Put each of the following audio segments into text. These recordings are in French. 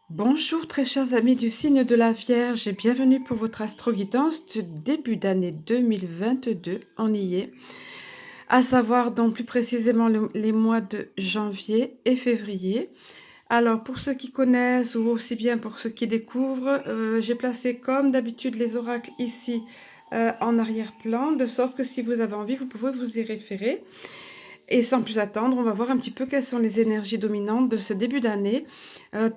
Bonjour très chers amis du signe de la Vierge et bienvenue pour votre astro-guidance de début d'année 2022, on y est, à savoir donc plus précisément les mois de janvier et février. Alors pour ceux qui connaissent ou aussi bien pour ceux qui découvrent, j'ai placé comme d'habitude les oracles ici en arrière-plan, de sorte que si vous avez envie, vous pouvez vous y référer. Et sans plus attendre, on va voir un petit peu quelles sont les énergies dominantes de ce début d'année,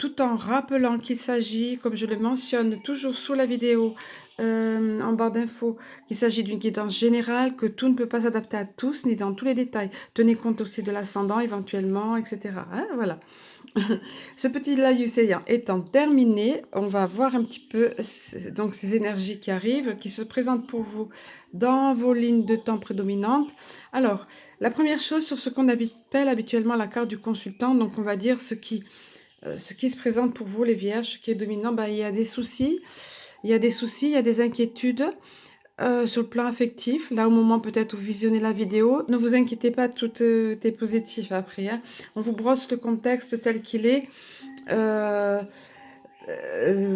tout en rappelant qu'il s'agit, comme je le mentionne toujours sous la vidéo, en barre d'infos, qu'il s'agit d'une guidance générale, que tout ne peut pas s'adapter à tous, ni dans tous les détails. Tenez compte aussi de l'ascendant éventuellement, etc. Hein, voilà. Ce petit laïus étant terminé, on va voir un petit peu donc ces énergies qui arrivent, qui se présentent pour vous dans vos lignes de temps prédominantes. Alors, la première chose sur ce qu'on appelle habituellement la carte du consultant, donc on va dire ce qui se présente pour vous les vierges, ce qui est dominant, il y a des soucis, il y a des inquiétudes, sur le plan affectif, là au moment peut-être où vous visionnez la vidéo, ne vous inquiétez pas, tout est positif après. Hein. On vous brosse le contexte tel qu'il est.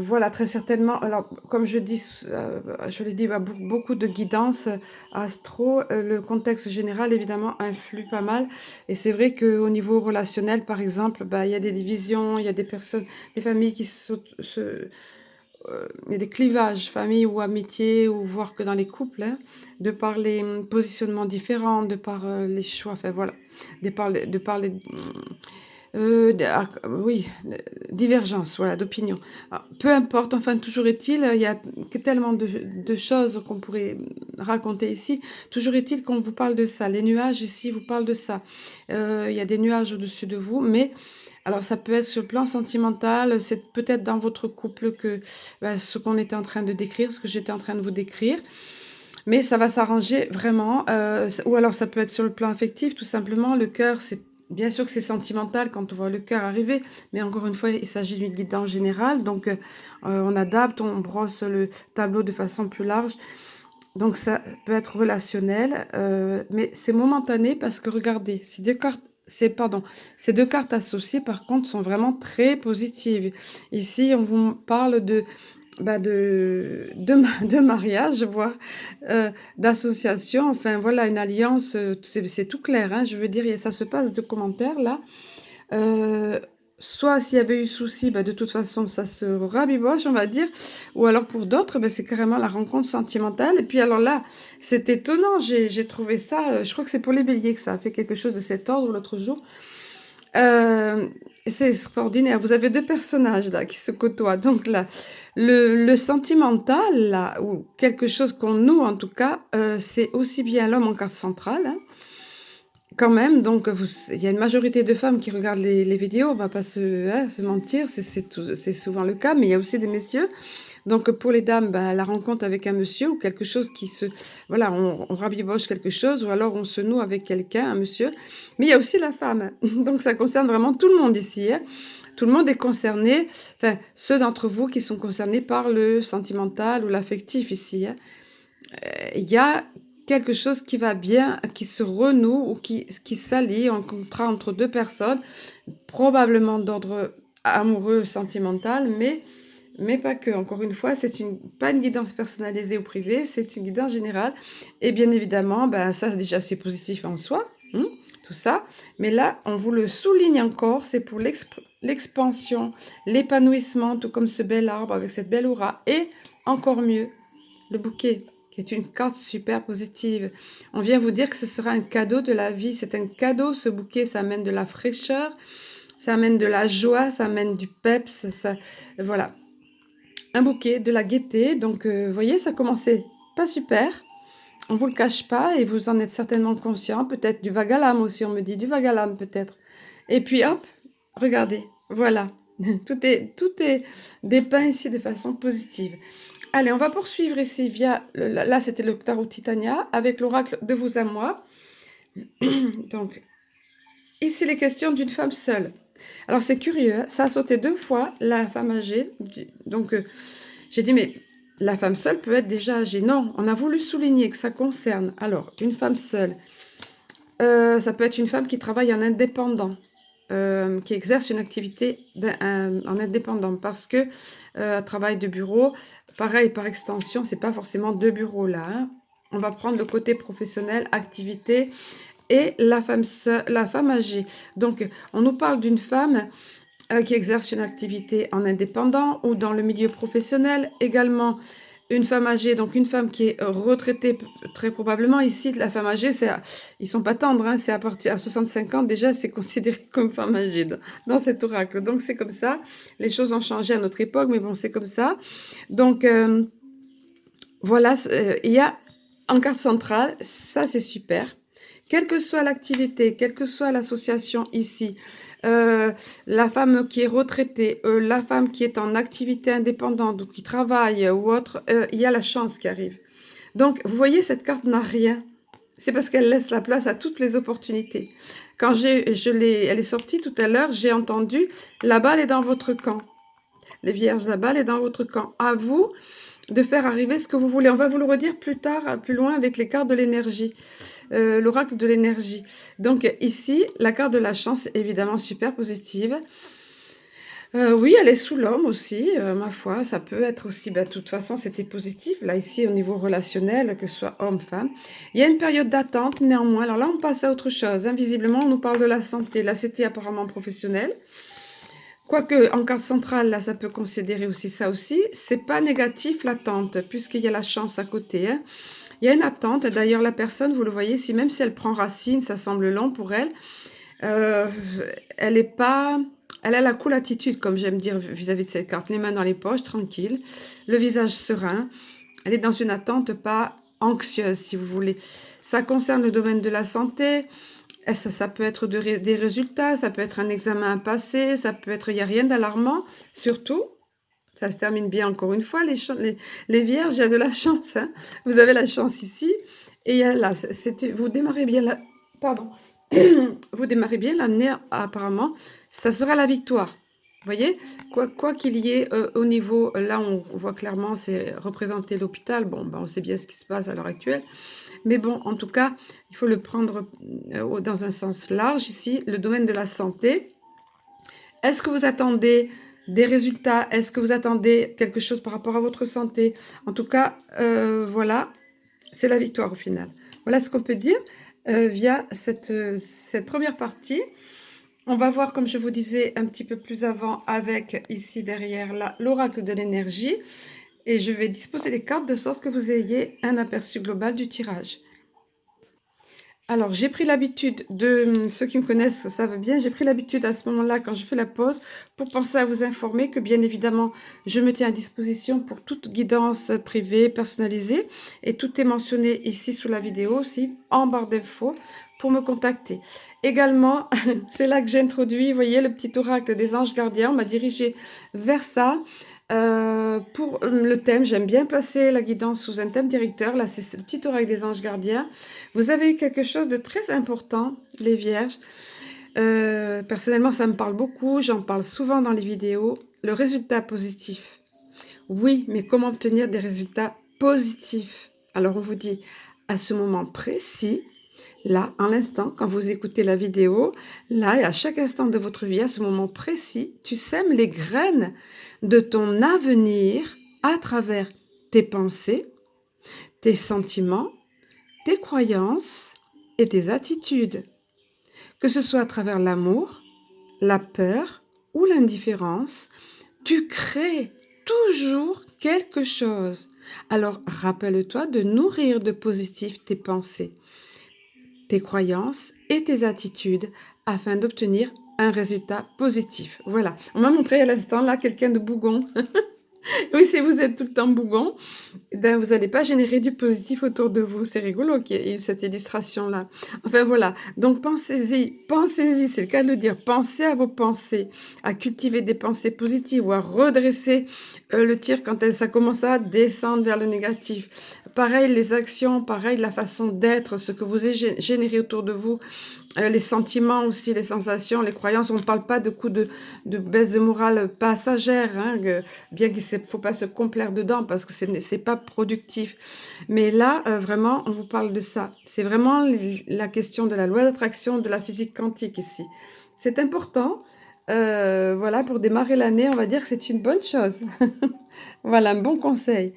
Voilà, très certainement. Alors, comme je dis, je l'ai dit, beaucoup de guidance astro. Le contexte général, évidemment, influe pas mal. Et c'est vrai qu'au niveau relationnel, par exemple, il y a des divisions, il y a des personnes, des familles qui il y a des clivages, famille ou amitié, ou voire que dans les couples, hein, de par les positionnements différents, de par les choix, enfin voilà, oui, divergence, voilà, d'opinion. Peu importe, enfin, toujours est-il, il y a tellement de choses qu'on pourrait raconter ici. Toujours est-il qu'on vous parle de ça. Les nuages ici vous parlent de ça. Il y a des nuages au-dessus de vous, mais alors ça peut être sur le plan sentimental, c'est peut-être dans votre couple que ce qu'on était en train de décrire, ce que j'étais en train de vous décrire. Mais ça va s'arranger vraiment. Ou alors ça peut être sur le plan affectif, tout simplement. Le cœur, c'est bien sûr que c'est sentimental quand on voit le cœur arriver, mais encore une fois, il s'agit d'une guidance générale. Donc on adapte, on brosse le tableau de façon plus large. Donc ça peut être relationnel, mais c'est momentané parce que regardez, ces deux cartes associées par contre sont vraiment très positives. Ici, on vous parle de mariage, voire d'association, enfin voilà, une alliance, c'est tout clair, hein, je veux dire, ça se passe de commentaires là. Euh, Soit s'il y avait eu souci, de toute façon, ça se rabiboche, on va dire. Ou alors pour d'autres, c'est carrément la rencontre sentimentale. Et puis alors là, c'est étonnant, j'ai trouvé ça, je crois que c'est pour les béliers que ça a fait quelque chose de cet ordre l'autre jour. Euh, c'est extraordinaire. Vous avez deux personnages là qui se côtoient. Donc là, le sentimental, là, ou quelque chose qu'on noue en tout cas, c'est aussi bien l'homme en carte centrale, hein, quand même. Donc il y a une majorité de femmes qui regardent les vidéos, on va pas se mentir, c'est souvent le cas, mais il y a aussi des messieurs. Donc pour les dames, la rencontre avec un monsieur ou quelque chose qui se... Voilà, on rabiboche quelque chose ou alors on se noue avec quelqu'un, un monsieur. Mais il y a aussi la femme. Donc ça concerne vraiment tout le monde ici. Hein. Tout le monde est concerné, enfin ceux d'entre vous qui sont concernés par le sentimental ou l'affectif ici. Hein. Il y a quelque chose qui va bien, qui se renoue ou qui s'allie en contrat entre deux personnes, probablement d'ordre amoureux, sentimental, mais pas que. Encore une fois, c'est pas une guidance personnalisée ou privée, c'est une guidance générale. Et bien évidemment, ça déjà c'est positif en soi, tout ça. Mais là, on vous le souligne encore, c'est pour l'expansion, l'épanouissement, tout comme ce bel arbre avec cette belle aura. Et encore mieux, le bouquet, qui est une carte super positive. On vient vous dire que ce sera un cadeau de la vie. C'est un cadeau, ce bouquet, ça amène de la fraîcheur, ça amène de la joie, ça amène du peps, voilà. Un bouquet, de la gaieté. Donc, vous voyez, ça commençait pas super. On vous le cache pas et vous en êtes certainement conscient. Peut-être du vague à l'âme aussi, on me dit du vague à l'âme peut-être. Et puis hop, regardez, voilà. Tout est dépeint ici de façon positive. Allez, on va poursuivre ici via... Là, c'était le tarot Titania avec l'oracle de vous à moi. Donc, ici, les questions d'une femme seule. Alors, c'est curieux, hein, ça a sauté deux fois, la femme âgée. Donc, j'ai dit, mais la femme seule peut être déjà âgée. Non, on a voulu souligner que ça concerne, alors, une femme seule. Ça peut être une femme qui travaille en indépendant. qui exerce une activité en indépendant, parce que travail de bureau, pareil par extension, c'est pas forcément deux bureaux là, hein. On va prendre le côté professionnel, activité, et la femme âgée. Donc, on nous parle d'une femme qui exerce une activité en indépendant ou dans le milieu professionnel. Également, une femme âgée, donc une femme qui est retraitée, très probablement. Ici, la femme âgée, ils sont pas tendres, hein, c'est à partir à 65 ans, déjà, c'est considéré comme femme âgée dans cet oracle. Donc, c'est comme ça. Les choses ont changé à notre époque, mais bon, c'est comme ça. Donc, voilà, il y a en carte centrale, ça c'est super. Quelle que soit l'activité, quelle que soit l'association ici, la femme qui est retraitée, la femme qui est en activité indépendante ou qui travaille ou autre, il y a la chance qui arrive. Donc, vous voyez, cette carte n'a rien. C'est parce qu'elle laisse la place à toutes les opportunités. Quand elle est sortie tout à l'heure, j'ai entendu « La balle est dans votre camp ». Les vierges, la balle est dans votre camp. À vous de faire arriver ce que vous voulez. On va vous le redire plus tard, plus loin, avec les cartes de l'énergie, l'oracle de l'énergie. Donc ici, la carte de la chance, évidemment super positive. Oui, elle est sous l'homme aussi, ma foi, ça peut être aussi, de toute façon, c'était positif, là, ici, au niveau relationnel, que ce soit homme-femme. Il y a une période d'attente, néanmoins. Alors là, on passe à autre chose. Hein. Visiblement, on nous parle de la santé. Là, c'était apparemment professionnel. Quoique, en carte centrale, là, ça peut considérer aussi ça aussi. C'est pas négatif, l'attente, puisqu'il y a la chance à côté. Hein. Il y a une attente. D'ailleurs, la personne, vous le voyez, même si elle prend racine, ça semble long pour elle. Elle est pas... Elle a la cool attitude, comme j'aime dire vis-à-vis de cette carte. Les mains dans les poches, tranquille. Le visage serein. Elle est dans une attente pas anxieuse, si vous voulez. Ça concerne le domaine de la santé. Ça peut être des résultats, ça peut être un examen à passer, ça peut être, il n'y a rien d'alarmant, surtout, ça se termine bien encore une fois, les vierges, il y a de la chance, hein. Vous avez la chance ici, et il y a là, vous démarrez bien là, pardon, vous démarrez bien l'amener apparemment, ça sera la victoire. Vous voyez, quoi qu'il y ait au niveau, là on voit clairement, c'est représenter l'hôpital, bon, on sait bien ce qui se passe à l'heure actuelle, mais bon, en tout cas, il faut le prendre dans un sens large ici, le domaine de la santé. Est-ce que vous attendez des résultats? Est-ce que vous attendez quelque chose par rapport à votre santé? En tout cas, voilà, c'est la victoire au final. Voilà ce qu'on peut dire via cette première partie. On va voir, comme je vous disais un petit peu plus avant, avec ici derrière l'oracle de l'énergie. Et je vais disposer les cartes de sorte que vous ayez un aperçu global du tirage. Alors, j'ai pris l'habitude ceux qui me connaissent savent bien, j'ai pris l'habitude à ce moment-là, quand je fais la pause, pour penser à vous informer que bien évidemment, je me tiens à disposition pour toute guidance privée, personnalisée, et tout est mentionné ici sous la vidéo aussi, en barre d'infos, pour me contacter. Également, c'est là que j'ai introduit, vous voyez, le petit oracle des anges gardiens, on m'a dirigé vers ça. Pour le thème, j'aime bien placer la guidance sous un thème directeur. Là, c'est le petit oracle des anges gardiens. Vous avez eu quelque chose de très important, les vierges. Personnellement, ça me parle beaucoup. J'en parle souvent dans les vidéos. Le résultat positif. Oui, mais comment obtenir des résultats positifs? Alors, on vous dit, à ce moment précis, là, en l'instant, quand vous écoutez la vidéo, là, et à chaque instant de votre vie, à ce moment précis, tu sèmes les graines de ton avenir à travers tes pensées, tes sentiments, tes croyances et tes attitudes. Que ce soit à travers l'amour, la peur ou l'indifférence, tu crées toujours quelque chose. Alors, rappelle-toi de nourrir de positif tes pensées, tes croyances et tes attitudes afin d'obtenir un résultat positif. Voilà, on m'a montré à l'instant là quelqu'un de bougon. Oui, si vous êtes tout le temps bougon, ben vous n'allez pas générer du positif autour de vous. C'est rigolo qu'il y ait eu cette illustration-là. Enfin voilà, donc pensez-y, c'est le cas de le dire. Pensez à vos pensées, à cultiver des pensées positives ou à redresser le tir quand ça commence à descendre vers le négatif. Pareil, les actions, pareil, la façon d'être, ce que vous générez autour de vous, les sentiments aussi, les sensations, les croyances. On ne parle pas de coups de baisse de morale passagère, hein, bien qu'il ne faut pas se complaire dedans parce que c'est pas productif. Mais là, vraiment, on vous parle de ça. C'est vraiment la question de la loi d'attraction de la physique quantique ici. C'est important. Voilà, pour démarrer l'année, on va dire que c'est une bonne chose. Voilà, un bon conseil.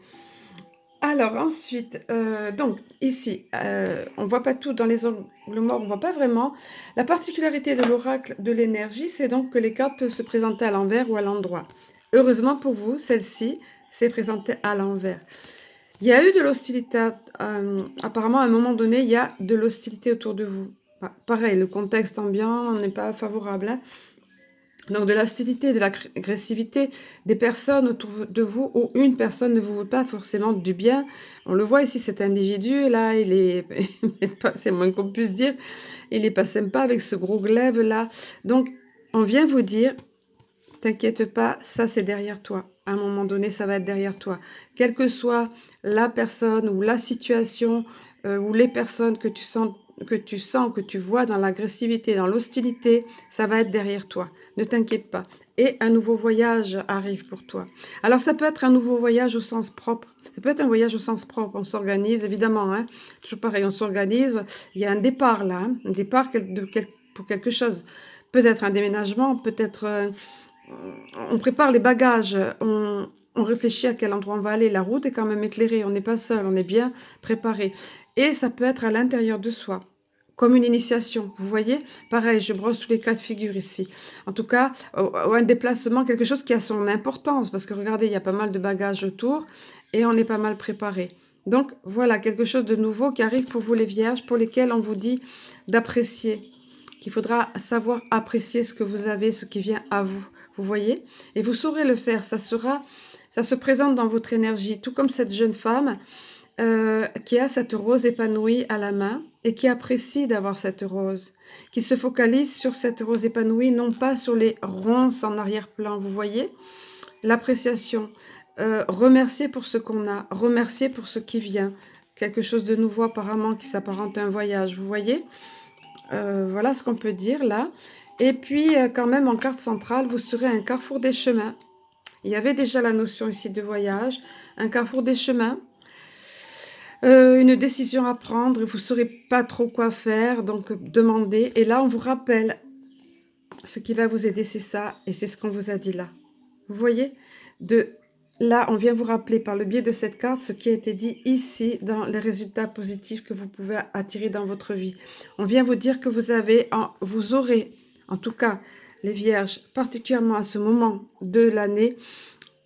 Alors ensuite, donc ici, on voit pas tout dans les angles morts, on voit pas vraiment. La particularité de l'oracle de l'énergie, c'est donc que les cartes peuvent se présenter à l'envers ou à l'endroit. Heureusement pour vous, celle-ci s'est présentée à l'envers. Il y a eu de l'hostilité, apparemment à un moment donné, il y a de l'hostilité autour de vous. Pareil, le contexte ambiant n'est pas favorable, hein. Donc de l'hostilité, de l'agressivité des personnes autour de vous, ou une personne ne vous veut pas forcément du bien. On le voit ici, cet individu, là, il est, c'est moins qu'on puisse dire, il est pas sympa avec ce gros glaive là. Donc on vient vous dire, t'inquiète pas, ça c'est derrière toi. À un moment donné, ça va être derrière toi. Quelle que soit la personne ou la situation, ou les personnes que tu sens, que tu vois dans l'agressivité, dans l'hostilité, ça va être derrière toi. Ne t'inquiète pas. Et un nouveau voyage arrive pour toi. Alors ça peut être un nouveau voyage au sens propre. Ça peut être un voyage au sens propre. On s'organise, évidemment. Hein. Toujours pareil, on s'organise. Il y a un départ là. Hein. Un départ pour quelque chose. Peut-être un déménagement, peut-être... on prépare les bagages, on réfléchit à quel endroit on va aller. La route est quand même éclairée, on n'est pas seul, on est bien préparé. Et ça peut être à l'intérieur de soi, comme une initiation. Vous voyez? Pareil, je brosse tous les cas de figure ici. En tout cas, un déplacement, quelque chose qui a son importance, parce que regardez, il y a pas mal de bagages autour, et on est pas mal préparé. Donc voilà, quelque chose de nouveau qui arrive pour vous les vierges, pour lesquels on vous dit d'apprécier, qu'il faudra savoir apprécier ce que vous avez, ce qui vient à vous. Vous voyez? Et vous saurez le faire. Ça se présente dans votre énergie, tout comme cette jeune femme qui a cette rose épanouie à la main et qui apprécie d'avoir cette rose, qui se focalise sur cette rose épanouie, non pas sur les ronces en arrière-plan. Vous voyez? L'appréciation. Remercier pour ce qu'on a, remercier pour ce qui vient. Quelque chose de nouveau apparemment qui s'apparente à un voyage. Vous voyez? Voilà ce qu'on peut dire là. Et puis, quand même, en carte centrale, vous serez à un carrefour des chemins. Il y avait déjà la notion ici de voyage. Un carrefour des chemins. Une décision à prendre. Vous ne saurez pas trop quoi faire. Donc, demandez. Et là, on vous rappelle. Ce qui va vous aider, c'est ça. Et c'est ce qu'on vous a dit là. Vous voyez? Là, on vient vous rappeler par le biais de cette carte ce qui a été dit ici dans les résultats positifs que vous pouvez attirer dans votre vie. On vient vous dire que vous aurez, en tout cas les vierges, particulièrement à ce moment de l'année,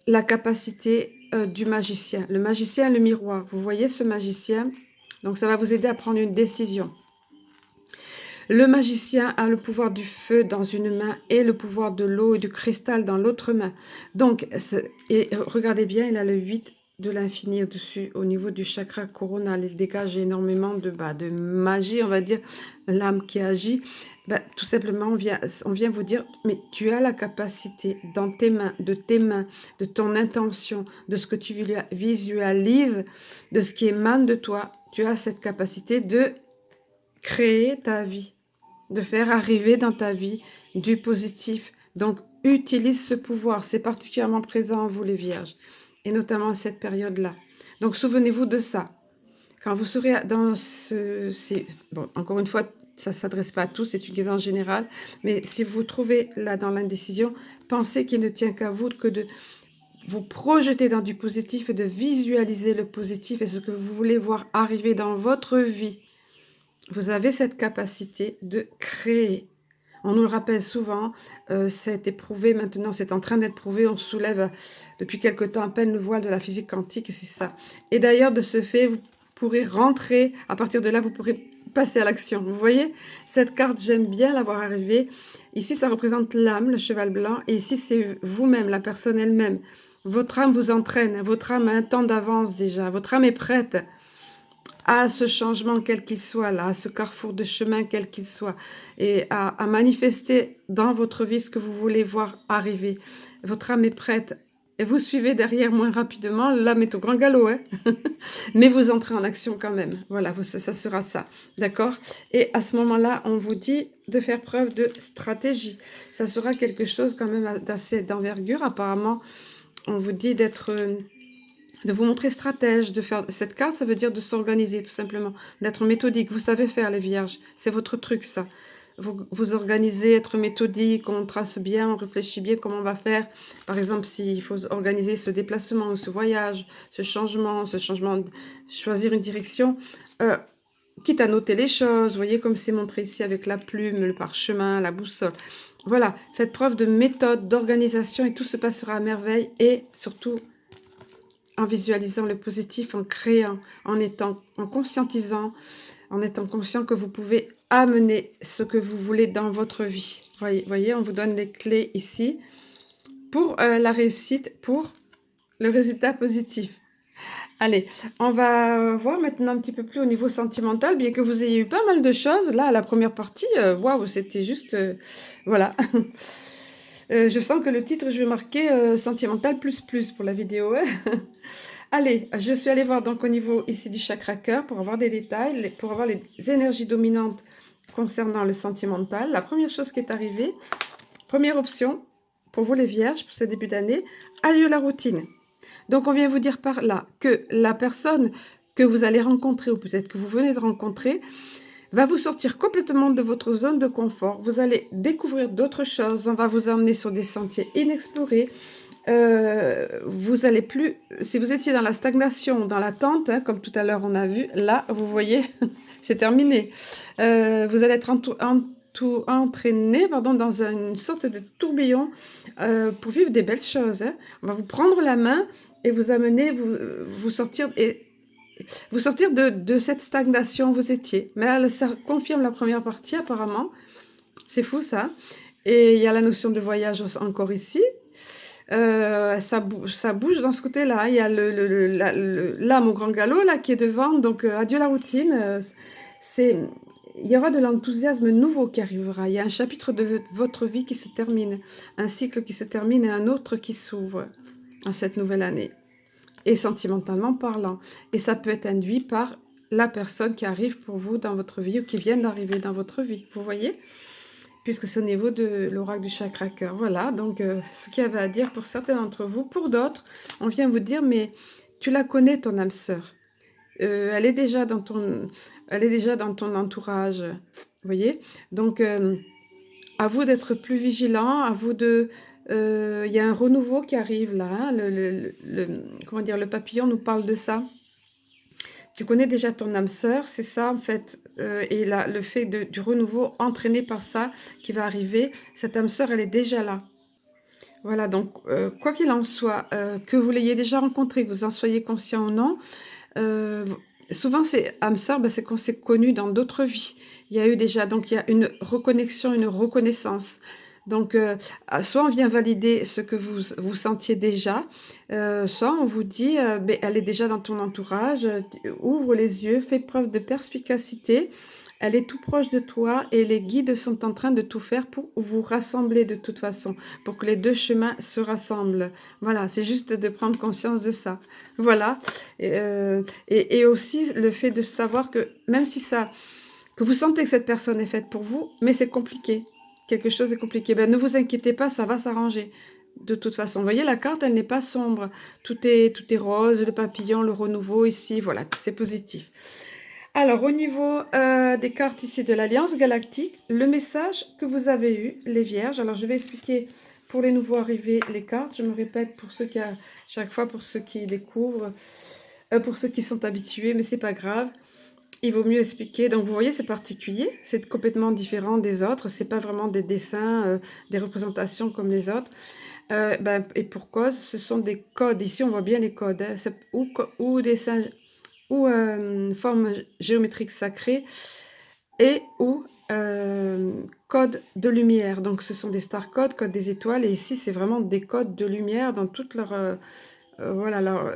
la capacité du magicien. Le magicien, le miroir. Vous voyez ce magicien? Donc ça va vous aider à prendre une décision. Le magicien a le pouvoir du feu dans une main et le pouvoir de l'eau et du cristal dans l'autre main. Donc, et regardez bien, il a le 8 de l'infini au-dessus, au niveau du chakra coronal. Il dégage énormément de magie, on va dire, l'âme qui agit. Tout simplement, on vient vous dire, mais tu as la capacité dans tes mains, de ton intention, de ce que tu visualises, de ce qui émane de toi. Tu as cette capacité de créer ta vie, de faire arriver dans ta vie du positif. Donc, utilise ce pouvoir. C'est particulièrement présent en vous, les vierges. Et notamment à cette période-là. Donc, souvenez-vous de ça. Quand vous serez dans bon, encore une fois, ça ne s'adresse pas à tous, c'est une guidance générale. Mais si vous vous trouvez là dans l'indécision, pensez qu'il ne tient qu'à vous que de vous projeter dans du positif et de visualiser le positif et ce que vous voulez voir arriver dans votre vie. Vous avez cette capacité de créer. On nous le rappelle souvent, ça a été prouvé maintenant, c'est en train d'être prouvé, on soulève depuis quelque temps à peine le voile de la physique quantique, et c'est ça. Et d'ailleurs, de ce fait, vous pourrez rentrer, à partir de là, vous pourrez passer à l'action. Vous voyez, cette carte, j'aime bien l'avoir arrivée. Ici, ça représente l'âme, le cheval blanc, et ici, c'est vous-même, la personne elle-même. Votre âme vous entraîne, votre âme a un temps d'avance déjà, votre âme est prête à ce changement quel qu'il soit, là, à ce carrefour de chemin quel qu'il soit, et à manifester dans votre vie ce que vous voulez voir arriver. Votre âme est prête, et vous suivez derrière moins rapidement, l'âme est au grand galop, hein. Mais vous entrez en action quand même, voilà, ça sera ça, d'accord? Et à ce moment-là, on vous dit de faire preuve de stratégie. Ça sera quelque chose quand même d'assez d'envergure, apparemment, on vous dit de vous montrer stratège, de faire cette carte, ça veut dire de s'organiser tout simplement, d'être méthodique. Vous savez faire les vierges, c'est votre truc ça. vous organisez, être méthodique, on trace bien, on réfléchit bien comment on va faire. Par exemple, s'il faut organiser ce déplacement, ce voyage, ce changement, choisir une direction, quitte à noter les choses, vous voyez comme c'est montré ici avec la plume, le parchemin, la boussole. Voilà, faites preuve de méthode, d'organisation et tout se passera à merveille et surtout en visualisant le positif, en créant, en conscientisant, en étant conscient que vous pouvez amener ce que vous voulez dans votre vie. Voyez, on vous donne les clés ici pour la réussite, pour le résultat positif. Allez, on va voir maintenant un petit peu plus au niveau sentimental, bien que vous ayez eu pas mal de choses. Là, la première partie, waouh, c'était juste... voilà. Je sens que le titre, je vais marquer sentimental plus plus pour la vidéo. Hein. Allez, je suis allée voir donc au niveau ici du chakra cœur pour avoir des détails, pour avoir les énergies dominantes concernant le sentimental. La première chose qui est arrivée, première option, pour vous les vierges, pour ce début d'année, adieu la routine. Donc on vient vous dire par là que la personne que vous allez rencontrer, ou peut-être que vous venez de rencontrer, va vous sortir complètement de votre zone de confort. Vous allez découvrir d'autres choses, on va vous emmener sur des sentiers inexplorés. Vous allez plus, si vous étiez dans la stagnation, dans l'attente, hein, comme tout à l'heure on a vu, là vous voyez, c'est terminé. Vous allez être entraîné dans une sorte de tourbillon pour vivre des belles choses. Hein. On va vous prendre la main et vous amener, vous sortir de cette stagnation où vous étiez. Mais ça confirme la première partie apparemment. C'est fou ça. Et il y a la notion de voyage encore ici. Ça bouge dans ce côté-là. Il y a l'âme au grand galop là qui est devant. Donc adieu la routine. Il y aura de l'enthousiasme nouveau qui arrivera. Il y a un chapitre de votre vie qui se termine, un cycle qui se termine et un autre qui s'ouvre à cette nouvelle année. Et sentimentalement parlant. Et ça peut être induit par la personne qui arrive pour vous dans votre vie ou qui vient d'arriver dans votre vie. Vous voyez ? Puisque c'est au niveau de l'oracle du chakra cœur. Voilà, donc ce qu'il y avait à dire pour certains d'entre vous. Pour d'autres, on vient vous dire, mais tu la connais, ton âme sœur. Elle est déjà dans ton entourage. Vous voyez ? Donc, à vous d'être plus vigilant, à vous de... Il y a un renouveau qui arrive là. Hein, comment dire, le papillon nous parle de ça. Tu connais déjà ton âme sœur, c'est ça en fait. Et là, le fait du renouveau entraîné par ça qui va arriver, cette âme sœur, elle est déjà là. Voilà, donc quoi qu'il en soit, que vous l'ayez déjà rencontré, que vous en soyez conscient ou non, souvent c'est âme sœur, c'est qu'on s'est connu dans d'autres vies. Il y a eu déjà, donc il y a une reconnexion, une reconnaissance. Donc, soit on vient valider ce que vous sentiez déjà, soit on vous dit, elle est déjà dans ton entourage, ouvre les yeux, fais preuve de perspicacité, elle est tout proche de toi et les guides sont en train de tout faire pour vous rassembler de toute façon, pour que les deux chemins se rassemblent. Voilà, c'est juste de prendre conscience de ça. Voilà, et aussi le fait de savoir que même si que vous sentez que cette personne est faite pour vous, mais c'est compliqué. Quelque chose est compliqué. Ben, ne vous inquiétez pas, ça va s'arranger. De toute façon, vous voyez, la carte, elle n'est pas sombre. Tout est rose, le papillon, le renouveau ici, voilà, c'est positif. Alors, au niveau des cartes ici de l'Alliance Galactique, le message que vous avez eu, les Vierges. Alors, je vais expliquer pour les nouveaux arrivés les cartes. Je me répète pour ceux chaque fois pour ceux qui découvrent, pour ceux qui sont habitués, mais c'est pas grave. Il vaut mieux expliquer. Donc, vous voyez, c'est particulier. C'est complètement différent des autres. C'est pas vraiment des dessins, des représentations comme les autres. Et pour cause, ce sont des codes. Ici, on voit bien les codes. Hein. Ou dessins, ou formes géométriques sacrées, et ou codes de lumière. Donc, ce sont des star codes, codes des étoiles. Et ici, c'est vraiment des codes de lumière dans toute leur... voilà, alors,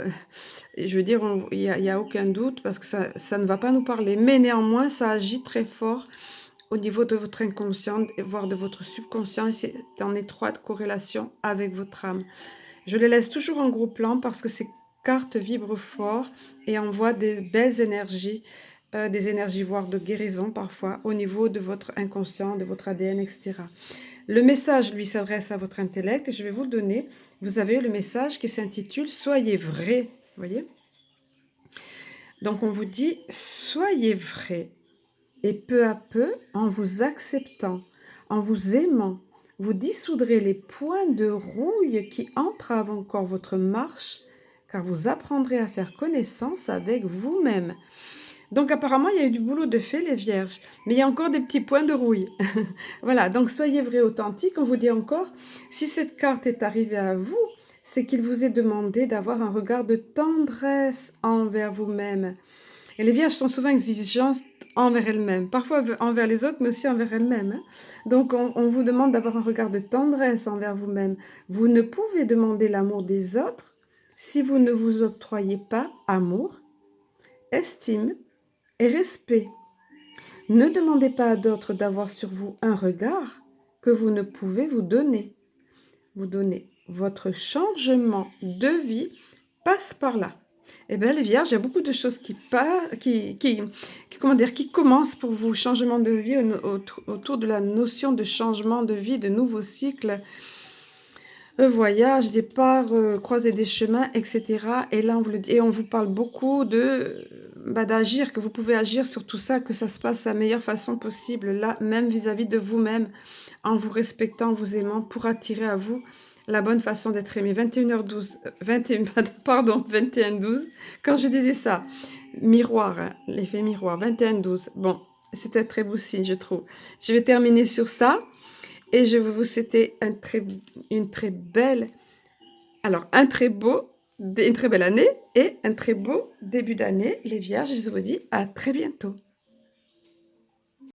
je veux dire, il y a aucun doute parce que ça ne va pas nous parler. Mais néanmoins, ça agit très fort au niveau de votre inconscient, voire de votre subconscient. C'est en étroite corrélation avec votre âme. Je les laisse toujours en gros plan parce que ces cartes vibrent fort et envoient des belles énergies, des énergies voire de guérison parfois, au niveau de votre inconscient, de votre ADN, etc. Le message, lui, s'adresse à votre intellect et je vais vous le donner. Vous avez le message qui s'intitule « Soyez vrai ». Vous voyez ? Donc, on vous dit « Soyez vrai ». Et peu à peu, en vous acceptant, en vous aimant, vous dissoudrez les points de rouille qui entravent encore votre marche, car vous apprendrez à faire connaissance avec vous-même. Donc apparemment, il y a eu du boulot de fait, les vierges, mais il y a encore des petits points de rouille. Voilà, donc soyez vrai, authentique. On vous dit encore, si cette carte est arrivée à vous, c'est qu'il vous est demandé d'avoir un regard de tendresse envers vous-même. Et les vierges sont souvent exigeantes envers elles-mêmes, parfois envers les autres, mais aussi envers elles-mêmes. Hein. Donc on vous demande d'avoir un regard de tendresse envers vous-même. Vous ne pouvez demander l'amour des autres si vous ne vous octroyez pas amour, estime et respect. Ne demandez pas à d'autres d'avoir sur vous un regard que vous ne pouvez vous donner. Vous donnez. Votre changement de vie passe par là. Eh bien, les vierges, il y a beaucoup de choses qui commencent pour vous. Changement de vie autour de la notion de changement de vie, de nouveaux cycles, voyage, départ, croiser des chemins, etc. Et là, on vous parle beaucoup d'agir, que vous pouvez agir sur tout ça, que ça se passe de la meilleure façon possible, là, même vis-à-vis de vous-même, en vous respectant, en vous aimant, pour attirer à vous la bonne façon d'être aimé. 21h12, 21h12, quand je disais ça, miroir, hein, l'effet miroir, 21h12. Bon, c'était très beau signe, je trouve. Je vais terminer sur ça. Et je vais vous souhaiter une très belle année et un très beau début d'année, les vierges. Je vous dis à très bientôt.